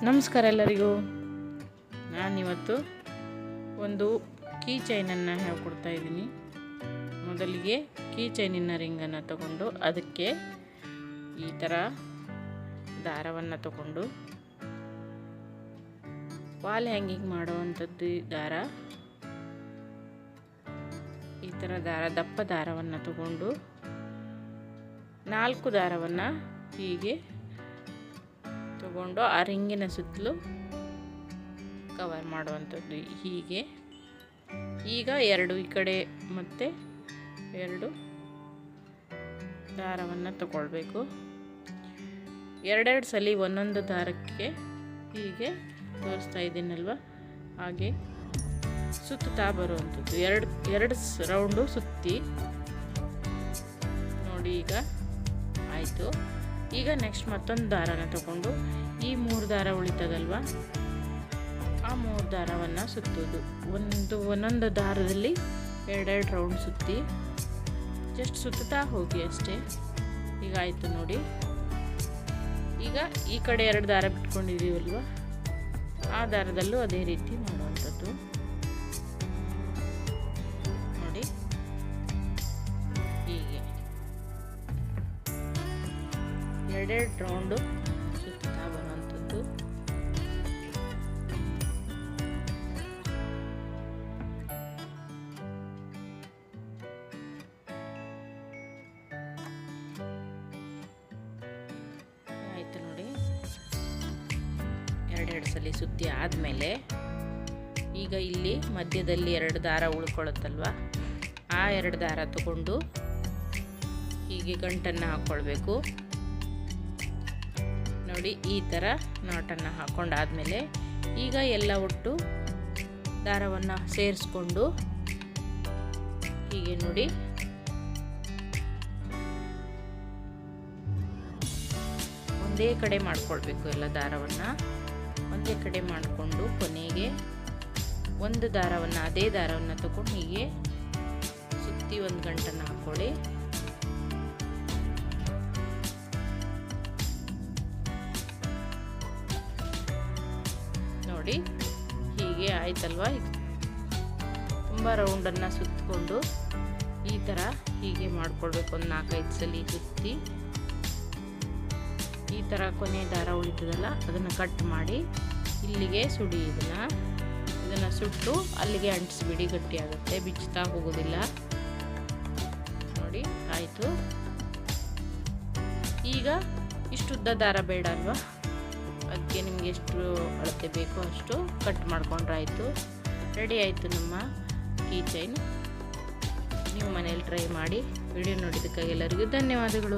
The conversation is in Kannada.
ನಮಸ್ಕಾರ ಎಲ್ಲರಿಗೂ. ನಾನಿವತ್ತು ಒಂದು ಕೀ ಚೈನನ್ನು ಹೇಳ್ಕೊಡ್ತಾ ಇದ್ದೀನಿ. ಮೊದಲಿಗೆ ಕೀ ಚೈನಿನ ರಿಂಗನ್ನು ತಗೊಂಡು ಅದಕ್ಕೆ ಈ ಥರ ದಾರವನ್ನು ತಗೊಂಡು ವಾಲ್ ಹ್ಯಾಂಗಿಂಗ್ ಮಾಡುವಂಥದ್ದು ದಾರ, ಈ ಥರ ದಪ್ಪ ದಾರವನ್ನು ತಗೊಂಡು 4 ದಾರವನ್ನು ಹೀಗೆ ತಗೊಂಡು ಆ ರಿಂಗಿನ ಸುತ್ತಲೂ ಕವರ್ ಮಾಡುವಂಥದ್ದು. ಹೀಗೆ ಈಗ 2 ಈ ಕಡೆ ಮತ್ತು 2 ದಾರವನ್ನು ತಗೊಳ್ಬೇಕು. 2 ಸಲ ಒಂದೊಂದು ದಾರಕ್ಕೆ ಹೀಗೆ ತೋರಿಸ್ತಾ ಇದ್ದೀನಲ್ವ, ಹಾಗೆ ಸುತ್ತಾ ಬರುವಂಥದ್ದು. 2 ರೌಂಡು ಸುತ್ತಿ ನೋಡಿ. ಈಗ ಆಯಿತು. ಈಗ ನೆಕ್ಸ್ಟ್ ಮತ್ತೊಂದು ದಾರನ ತಗೊಂಡು ಈ 3 ದಾರ ಉಳಿತದಲ್ವ, ಆ 3 ದಾರವನ್ನು ಸುತ್ತೋದು. ಒಂದೊಂದು ದಾರದಲ್ಲಿ 2 ರೌಂಡ್ ಸುತ್ತಿ ಜಸ್ಟ್ ಸುತ್ತಾ ಹೋಗಿ ಅಷ್ಟೇ. ಈಗ ಆಯಿತು ನೋಡಿ. ಈಗ ಈ ಕಡೆ 2 ದಾರ ಬಿಟ್ಕೊಂಡಿದ್ದೀವಲ್ವ, ಆ ದಾರದಲ್ಲೂ ಅದೇ ರೀತಿ ಮಾಡುವಂಥದ್ದು ನೋಡಿ. ಹೀಗೆ 2 ರೌಂಡು ಸುತ್ತಾ ಬರುವಂಥದ್ದು. ಆಯಿತು ನೋಡಿ. 2 ಸಲ ಸುತ್ತಿ ಆದಮೇಲೆ ಈಗ ಇಲ್ಲಿ ಮಧ್ಯದಲ್ಲಿ 2 ದಾರ ಉಳ್ಕೊಳ್ಳುತ್ತಲ್ವ, ಆ 2 ದಾರ ತಗೊಂಡು ಹೀಗೆ ಗಂಟನ್ನು ಹಾಕ್ಕೊಳ್ಬೇಕು ನೋಡಿ. ಈ ಥರ ನಾಟನ್ನು ಹಾಕ್ಕೊಂಡಾದ್ಮೇಲೆ ಈಗ ಎಲ್ಲ ಒಟ್ಟು ದಾರವನ್ನು ಸೇರಿಸ್ಕೊಂಡು ಹೀಗೆ ನೋಡಿ ಒಂದೇ ಕಡೆ ಮಾಡ್ಕೊಳ್ಬೇಕು. ಎಲ್ಲ ದಾರವನ್ನು ಒಂದೇ ಕಡೆ ಮಾಡಿಕೊಂಡು ಕೊನೆಗೆ ಒಂದು ದಾರವನ್ನು, ಅದೇ ದಾರವನ್ನು ತಗೊಂಡು ಹೀಗೆ ಸುತ್ತಿ ಒಂದು ಗಂಟನ್ನು ಹಾಕ್ಕೊಳ್ಳಿ. ನೋಡಿ ಹೀಗೆ ಆಯ್ತಲ್ವ. ತುಂಬ ರೌಂಡನ್ನು ಸುತ್ತಕೊಂಡು ಈ ಥರ ಹೀಗೆ ಮಾಡ್ಕೊಳ್ಬೇಕು. ಒಂದು 4-5 ಸಲ ಸುತ್ತಿ ಈ ಥರ ಕೊನೆ ದಾರ ಉಳಿತದಲ್ಲ ಅದನ್ನು ಕಟ್ ಮಾಡಿ ಇಲ್ಲಿಗೆ ಸುಡಿ. ಇದನ್ನು ಸುಟ್ಟು ಅಲ್ಲಿಗೆ ಅಂಟಿಸ್ಬಿಡಿ, ಗಟ್ಟಿಯಾಗುತ್ತೆ, ಬಿಚ್ಚುತ್ತಾ ಹೋಗೋದಿಲ್ಲ ನೋಡಿ. ಆಯಿತು. ಈಗ ಇಷ್ಟುದ್ದ ದಾರ ಬೇಡ ಅಲ್ವಾ, ಅದಕ್ಕೆ ನಿಮಗೆ ಎಷ್ಟು ಅಳತೆ ಬೇಕೋ ಅಷ್ಟು ಕಟ್ ಮಾಡ್ಕೊಂಡ್ರೆ ಆಯಿತು. ರೆಡಿ ಆಯಿತು ನಮ್ಮ ಕೀ ಚೈನ್. ನೀವು ಮನೇಲಿ ಟ್ರೈ ಮಾಡಿ. ವಿಡಿಯೋ ನೋಡಿದ್ದಕ್ಕಾಗಿ ಎಲ್ಲರಿಗೂ ಧನ್ಯವಾದಗಳು.